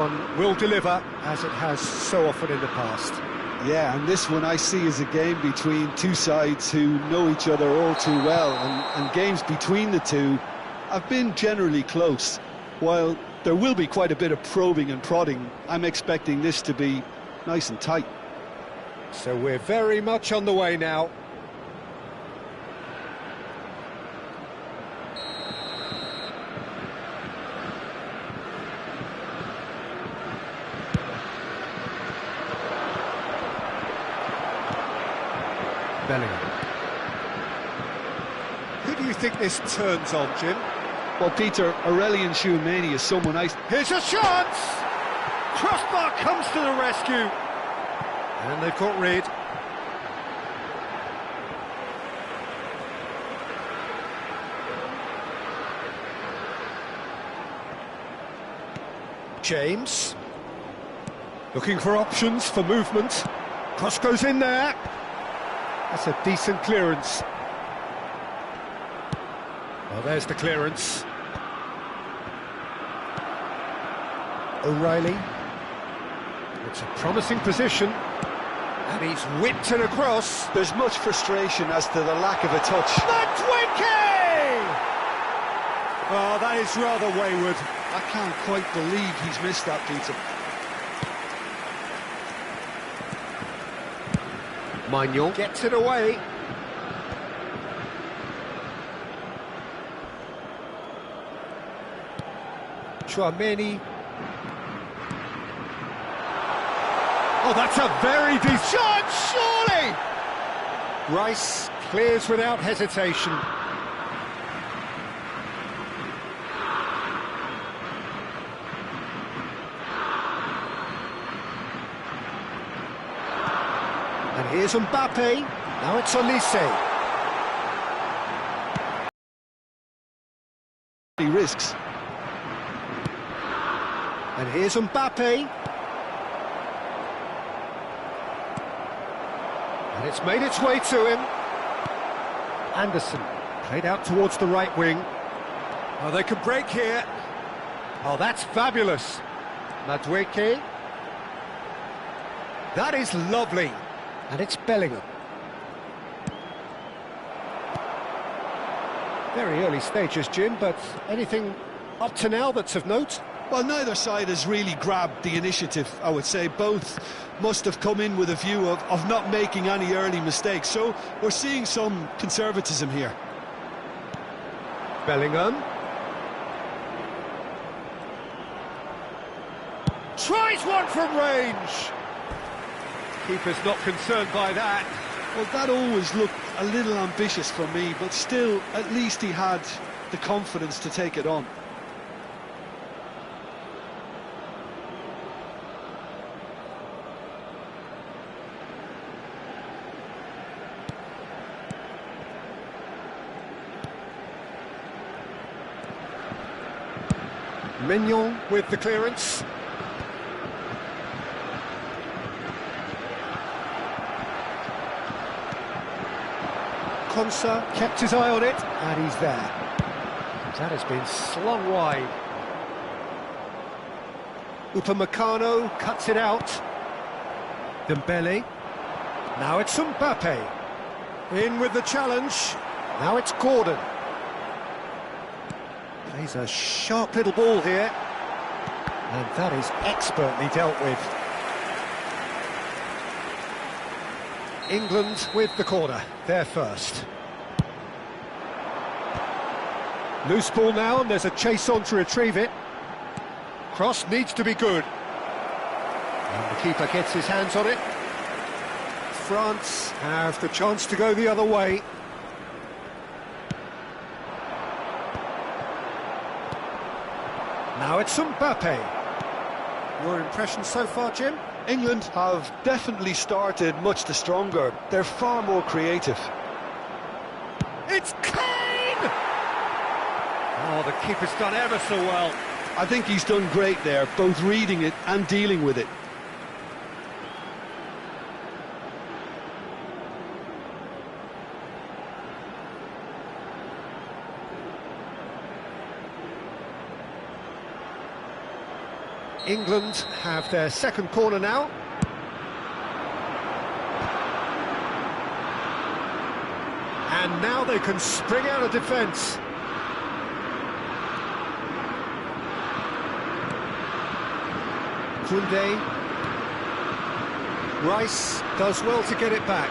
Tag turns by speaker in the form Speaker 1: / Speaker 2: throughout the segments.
Speaker 1: Will deliver, as it has so often in the past.
Speaker 2: Yeah, and this one I see as a game between two sides who know each other all too well, and games between the two have been generally close. While there will be quite a bit of probing and prodding, I'm expecting this to be nice and tight.
Speaker 1: So we're very much on the way now. Bellingham. Who do you think this turns on, Jim?
Speaker 2: Well, Peter, Aurelian Tchouameni is someone
Speaker 1: Here's a chance! Crossbar comes to the rescue. And they've got rid. James. Looking for options for movement. Cross goes in there. That's a decent clearance. Well, there's the clearance. O'Reilly. It's a promising position. And he's whipped it across.
Speaker 2: There's much frustration as to the lack of a touch.
Speaker 1: Madwicki! Oh, that is rather wayward.
Speaker 2: I can't quite believe he's missed that, Peter.
Speaker 1: Maignan gets it away. Tchouameni. Oh, that's a very decent shot, surely! Rice clears without hesitation. And here's Mbappe. Now it's Olise.
Speaker 2: He risks.
Speaker 1: And here's Mbappe. And it's made its way to him. Anderson played out towards the right wing. Oh, they could break here. Oh, that's fabulous. Madwicki. That is lovely. And it's Bellingham. Very early stages, Jim, but anything up to now that's of note?
Speaker 2: Well, neither side has really grabbed the initiative, I would say. Both must have come in with a view of not making any early mistakes. So we're seeing some conservatism here.
Speaker 1: Bellingham. Tries one from range. Keeper's not concerned by that.
Speaker 2: Well, that always looked a little ambitious for me, but still, at least he had the confidence to take it on.
Speaker 1: Maignan with the clearance. Konsa kept his eye on it, and he's there. That has been slung wide. Upamecano cuts it out. Dembele. Now it's Mbappe. In with the challenge. Now it's Gordon. Plays a sharp little ball here. And that is expertly dealt with. England with the corner, they're first. Loose ball now, and there's a chase on to retrieve it. Cross needs to be good. And the keeper gets his hands on it. France have the chance to go the other way. Now it's Mbappe. Your impression so far, Jim?
Speaker 2: England have definitely started much the stronger. They're far more creative.
Speaker 1: It's Kane! Oh, the keeper's done ever so well.
Speaker 2: I think he's done great there, both reading it and dealing with it.
Speaker 1: England have their second corner now. And now they can spring out of defence. Koundé. Rice does well to get it back.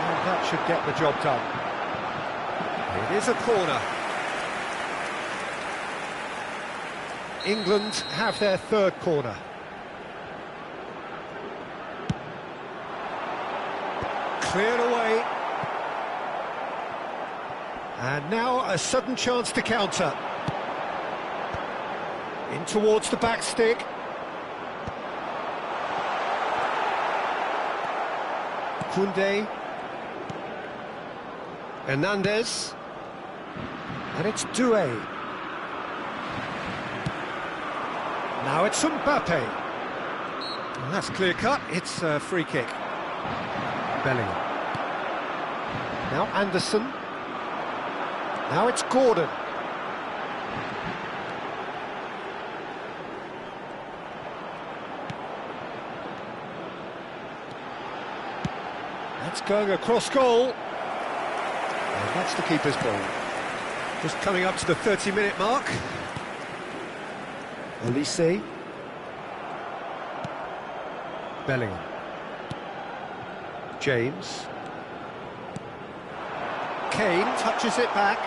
Speaker 1: And that should get the job done. It is a corner. England have their third corner. Cleared away. And now a sudden chance to counter. In towards the back stick. Koundé. Hernandez. And it's Doué. Now it's Mbappe. And that's clear cut, it's a free kick. Bellingham. Now Anderson. Now it's Gordon. That's going across goal. And that's the keeper's ball. Just coming up to the 30-minute mark. Olise. Bellingham. James. Kane touches it back.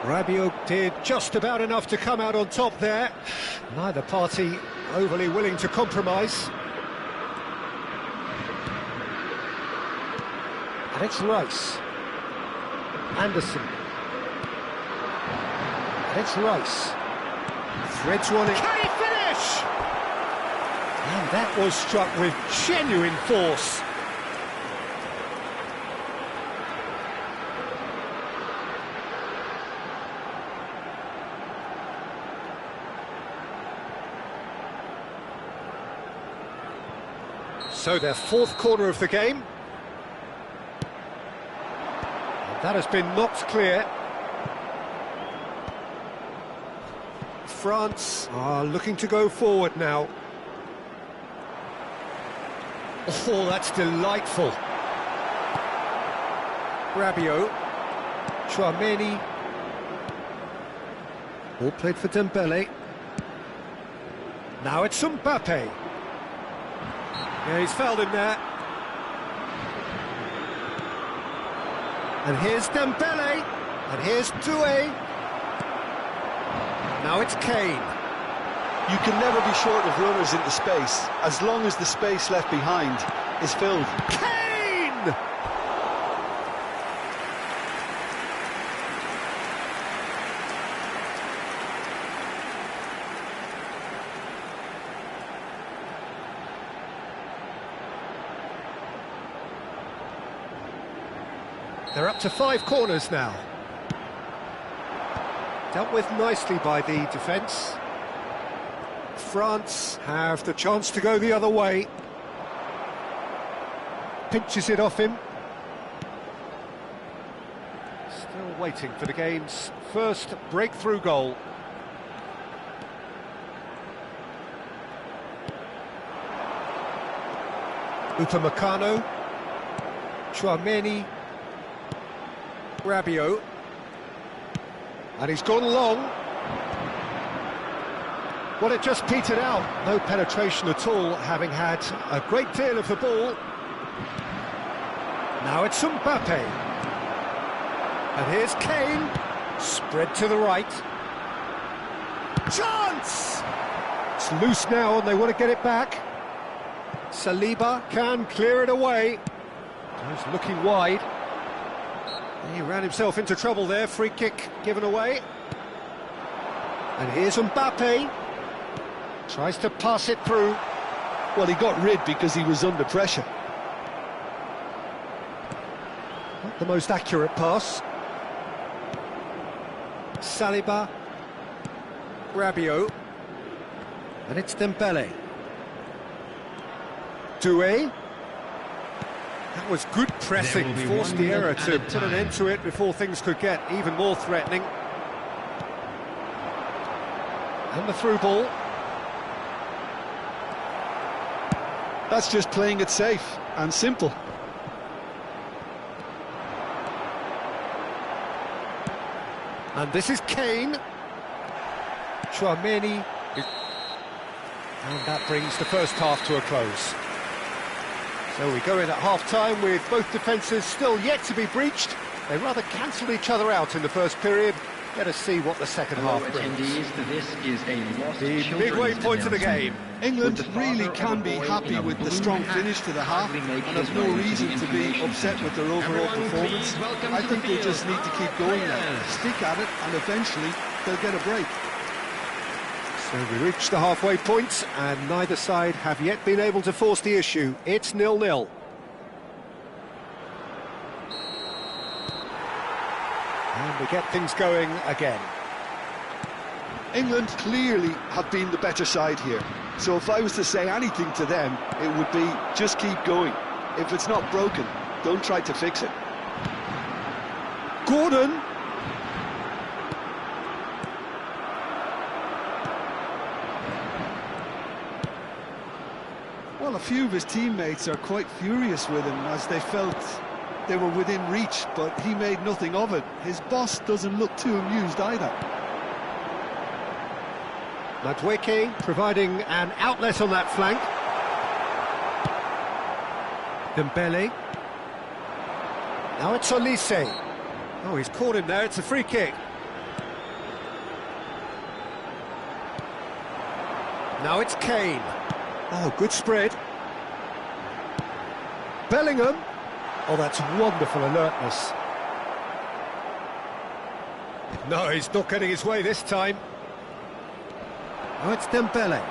Speaker 1: Rabiot did just about enough to come out on top there. Neither party overly willing to compromise. And it's Rice. Anderson. And it's Rice. Threads one in. Can he finish? And that was struck with genuine force. So their fourth corner of the game. And that has been knocked clear. France are looking to go forward now. Oh, that's delightful. Rabiot. Chouameni. All played for Dembele. Now it's Mbappe. Yeah, he's fouled him there. And here's Dembele. And here's Doué. Now it's Kane.
Speaker 2: You can never be short of runners into space, as long as the space left behind is filled.
Speaker 1: Kane! They're up to 5 corners now. Dealt with nicely by the defence. France have the chance to go the other way. Pinches it off him. Still waiting for the game's first breakthrough goal. Upamecano. Chouameni. Rabiot. And he's gone long. Well, it just petered out. No penetration at all, having had a great deal of the ball. Now it's Mbappe. And here's Kane. Spread to the right. Chance! It's loose now and they want to get it back. Saliba can clear it away. He's looking wide. He ran himself into trouble there, free kick given away. And here's Mbappe. Tries to pass it through.
Speaker 2: Well, he got rid because he was under pressure.
Speaker 1: Not the most accurate pass. Saliba. Rabiot. And it's Dembele. Doué. That was good pressing, forced the error to put an end to it before things could get even more threatening. And the through ball.
Speaker 2: That's just playing it safe and simple.
Speaker 1: And this is Kane. Chouameni. And that brings the first half to a close. So we go in at half-time with both defences still yet to be breached. They rather cancelled each other out in the first period. Let us see what the second half brings.
Speaker 3: This is a
Speaker 1: the midway point of the game.
Speaker 2: England really can be happy with the strong finish to the half and have no reason to be upset with their overall performance. I think they just need to keep going now, stick at it, and eventually they'll get a break.
Speaker 1: So we reach the halfway point, and neither side have yet been able to force the issue. It's 0-0. And we get things going again.
Speaker 2: England clearly have been the better side here. So if I was to say anything to them, it would be just keep going. If it's not broken, don't try to fix it.
Speaker 1: Gordon!
Speaker 2: Well, a few of his teammates are quite furious with him as they felt they were within reach, but he made nothing of it. His boss doesn't look too amused either.
Speaker 1: Madueke providing an outlet on that flank. Dembele. Now it's Olise. Oh, he's caught him there, it's a free kick. Now it's Kane. Oh, good spread. Bellingham. Oh, that's wonderful alertness. No, he's not getting his way this time. Now it's Dembele.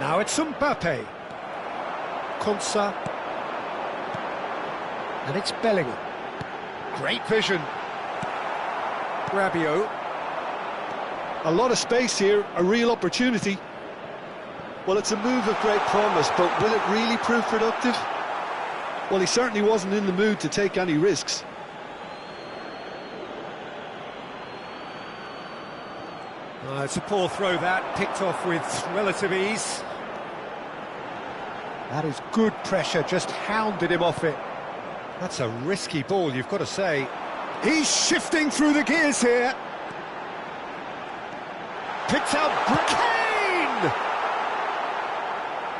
Speaker 1: Now it's Mbappe. Konsa. And it's Bellingham. Great vision. Rabiot.
Speaker 2: A lot of space here, a real opportunity. Well, it's a move of great promise, but will it really prove productive? Well, he certainly wasn't in the mood to take any risks.
Speaker 1: It's a poor throw that, picked off with relative ease. That is good pressure, just hounded him off it. That's a risky ball, you've got to say. He's shifting through the gears here. Picks out Kane!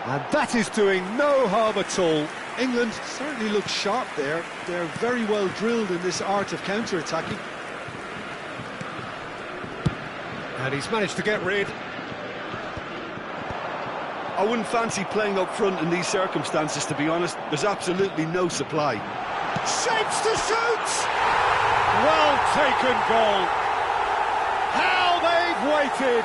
Speaker 1: And that is doing no harm at all.
Speaker 2: England certainly look sharp there. They're very well drilled in this art of counter-attacking.
Speaker 1: And he's managed to get rid.
Speaker 2: I wouldn't fancy playing up front in these circumstances, to be honest. There's absolutely no supply.
Speaker 1: Shapes to shoot! Well taken goal. How they've waited.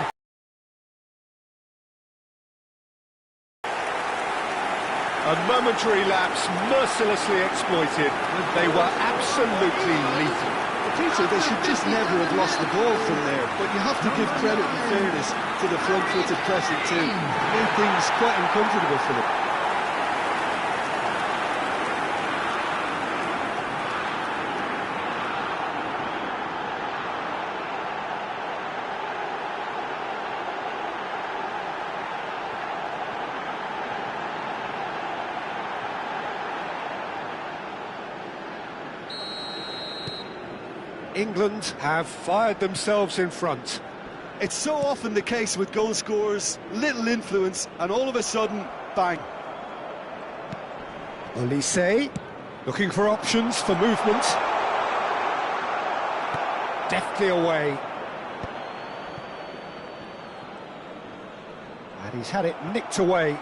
Speaker 1: A momentary lapse mercilessly exploited. They were absolutely lethal.
Speaker 2: Peter, they should just never have lost the ball from there, but you have to give credit and fairness to the front-footed pressing too. It made things quite uncomfortable for them.
Speaker 1: England have fired themselves in front.
Speaker 2: It's so often the case with goal scorers, little influence, and all of a sudden, bang.
Speaker 1: Olise, looking for options for movement. Deftly away. And he's had it nicked away.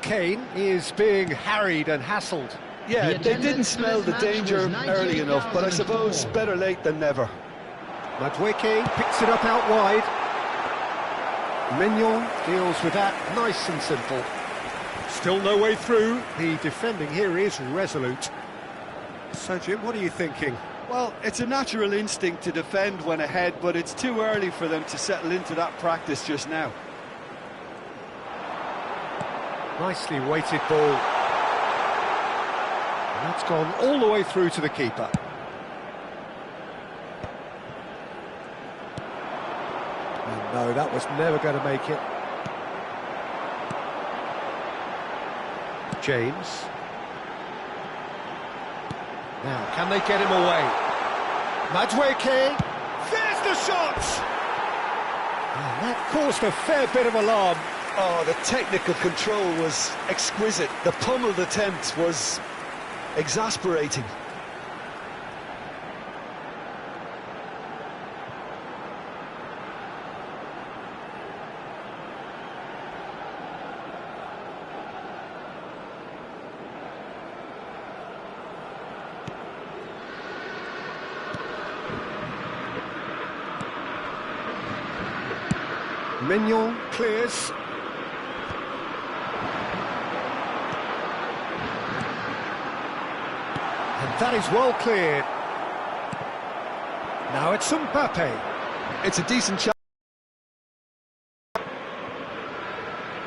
Speaker 1: Kane is being harried and hassled.
Speaker 2: Yeah, they didn't smell the danger early enough, but I suppose better late than never.
Speaker 1: Madueke picks it up out wide. Mignon deals with that nice and simple. Still no way through. The defending here is resolute. So, Jim, what are you thinking?
Speaker 2: Well, it's a natural instinct to defend when ahead, but it's too early for them to settle into that practice just now.
Speaker 1: Nicely weighted ball. And that's gone all the way through to the keeper. And no, that was never going to make it. James. Now, can they get him away? Madueke. There's the shot! And that caused a fair bit of alarm.
Speaker 2: Oh, the technical control was exquisite. The pummeled attempt was exasperating.
Speaker 1: Mignon clears. And that is well cleared. Now it's Mbappe.
Speaker 2: It's a decent shot.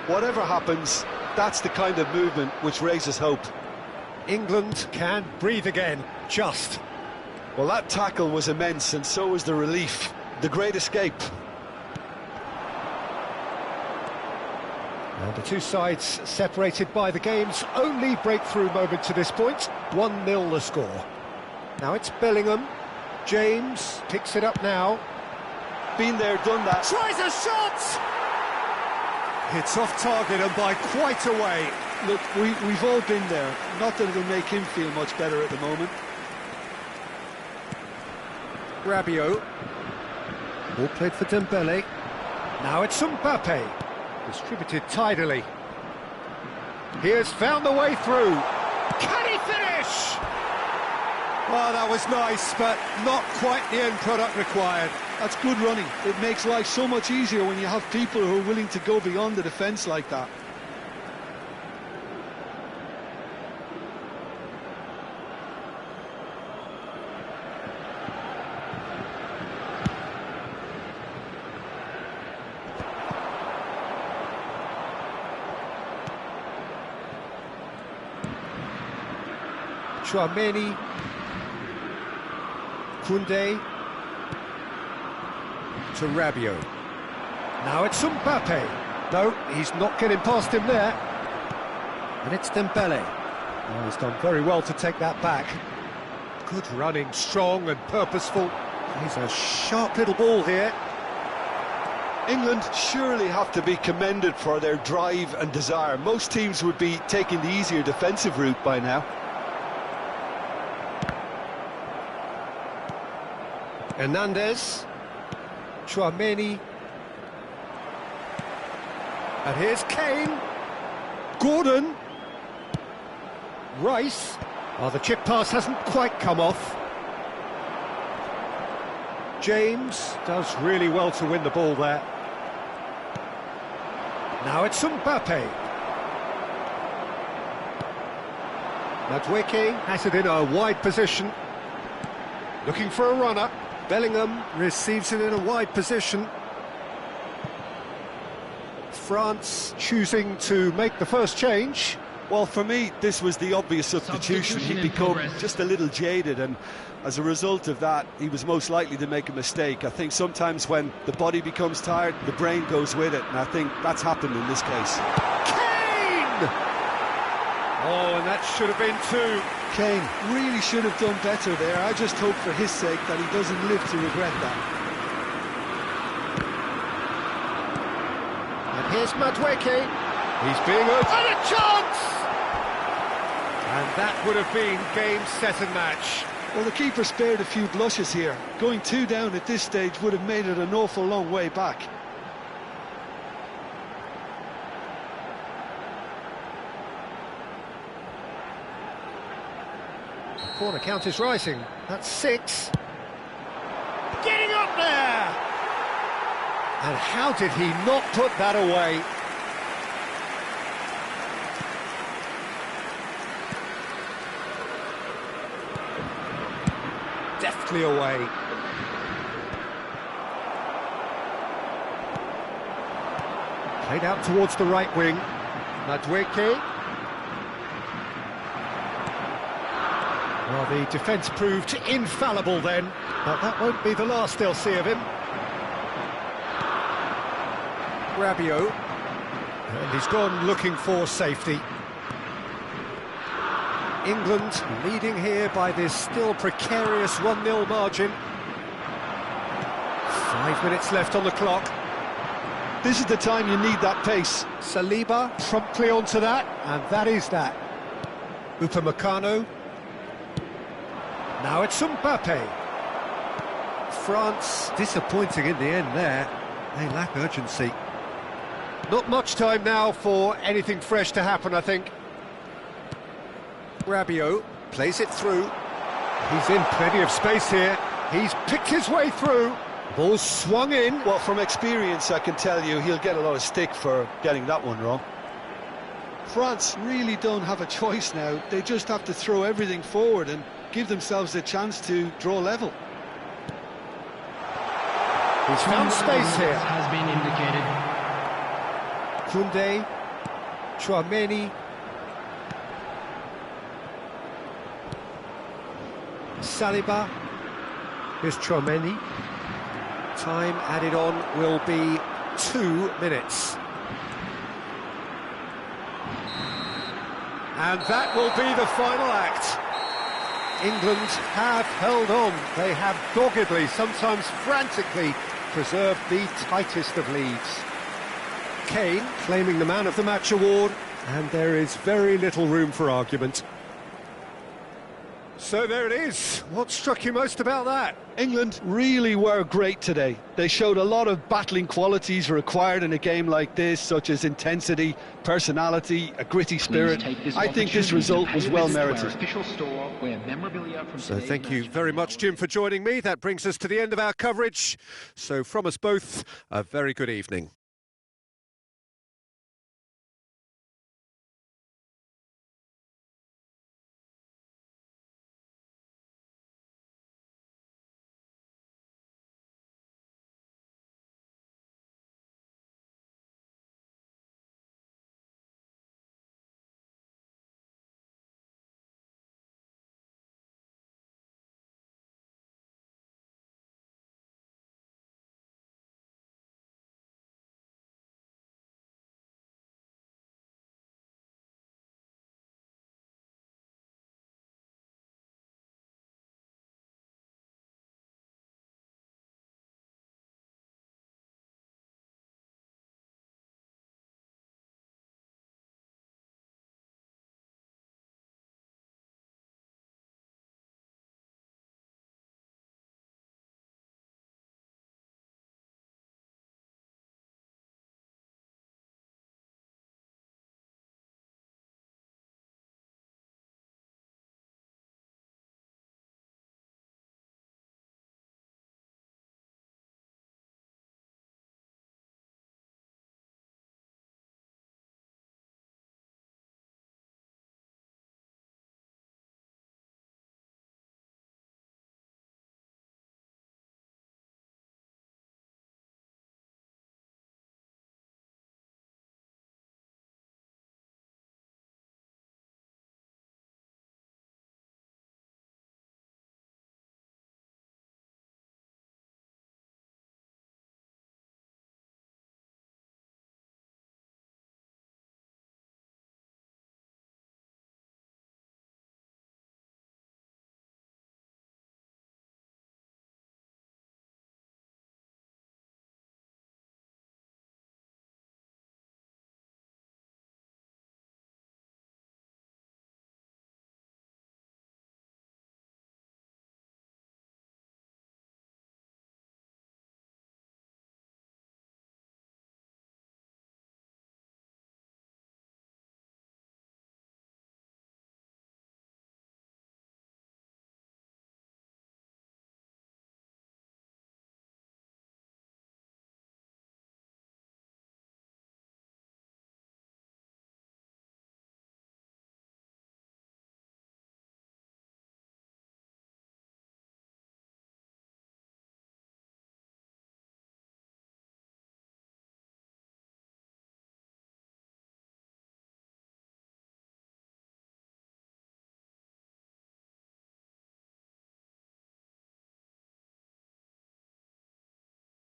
Speaker 2: Whatever happens, that's the kind of movement which raises hope.
Speaker 1: England can breathe again, just.
Speaker 2: Well, that tackle was immense, and so was the relief. The great escape.
Speaker 1: And the two sides separated by the game's only breakthrough moment to this point. 1-0 the score. Now it's Bellingham. James picks it up now.
Speaker 2: Been there, done that.
Speaker 1: Tries a shot! It's off target and by quite a way.
Speaker 2: Look, we've all been there. Not that it'll make him feel much better at the moment.
Speaker 1: Rabiot. Ball played for Dembele. Now it's Mbappe. Distributed tidily. He has found the way through. Can he finish? Well, that was nice, but not quite the end product required.
Speaker 2: That's good running. It makes life so much easier when you have people who are willing to go beyond the defence like that.
Speaker 1: Chouameni, Koundé to Rabiot. Now it's Mbappe. No, he's not getting past him there. And it's Dembele. Oh, he's done very well to take that back. Good running, strong and purposeful. He's a sharp little ball here.
Speaker 2: England surely have to be commended for their drive and desire. Most teams would be taking the easier defensive route by now.
Speaker 1: Hernandez, Chouameni, and here's Kane, Gordon, Rice. Oh, the chip pass hasn't quite come off. James does really well to win the ball there. Now it's Mbappe. Madueke has it in a wide position, looking for a runner. Bellingham receives it in a wide position. France choosing to make the first change.
Speaker 2: Well, for me, this was the obvious substitution. He'd become just a little jaded, and as a result of that, he was most likely to make a mistake. I think sometimes when the body becomes tired, the brain goes with it, and I think that's happened in this case.
Speaker 1: Kane! Oh, and that should have been two.
Speaker 2: Kane really should have done better there. I just hope for his sake that he doesn't live to regret that.
Speaker 1: And here's Madueke. He's being urged. And a chance! And that would have been game, set and match.
Speaker 2: Well, the keeper spared a few blushes here. Going 2 down at this stage would have made it an awful long way back.
Speaker 1: Corner count is rising. That's 6. Getting up there! And how did he not put that away? Deftly away. Played out towards the right wing. Madueke. Well, the defence proved infallible then, but that won't be the last they'll see of him. Rabiot. And he's gone looking for safety. England leading here by this still precarious 1-0 margin. 5 minutes left on the clock.
Speaker 2: This is the time you need that pace.
Speaker 1: Saliba promptly onto that, and that is that. Upamecano. Now it's Mbappe. France disappointing in the end there. They lack urgency. Not much time now for anything fresh to happen, I think. Rabiot plays it through. He's in plenty of space here. He's picked his way through. Ball's swung in.
Speaker 2: Well, from experience, I can tell you he'll get a lot of stick for getting that one wrong. France really don't have a choice now. They just have to throw everything forward and give themselves a chance to draw level.
Speaker 1: He's found space here.
Speaker 3: Has been indicated.
Speaker 1: Koundé, Chouameni. Saliba. Here's Chouameni. Time added on will be 2 minutes. And that will be the final act. England have held on. They have doggedly, sometimes frantically, preserved the tightest of leads. Kane claiming the Man of the Match award, and there is very little room for argument. So there it is. What struck you most about that?
Speaker 2: England really were great today. They showed a lot of battling qualities required in a game like this, such as intensity, personality, a gritty spirit. I think this result was well merited.
Speaker 1: So thank you very much, Jim, for joining me. That brings us to the end of our coverage. So from us both, a very good evening.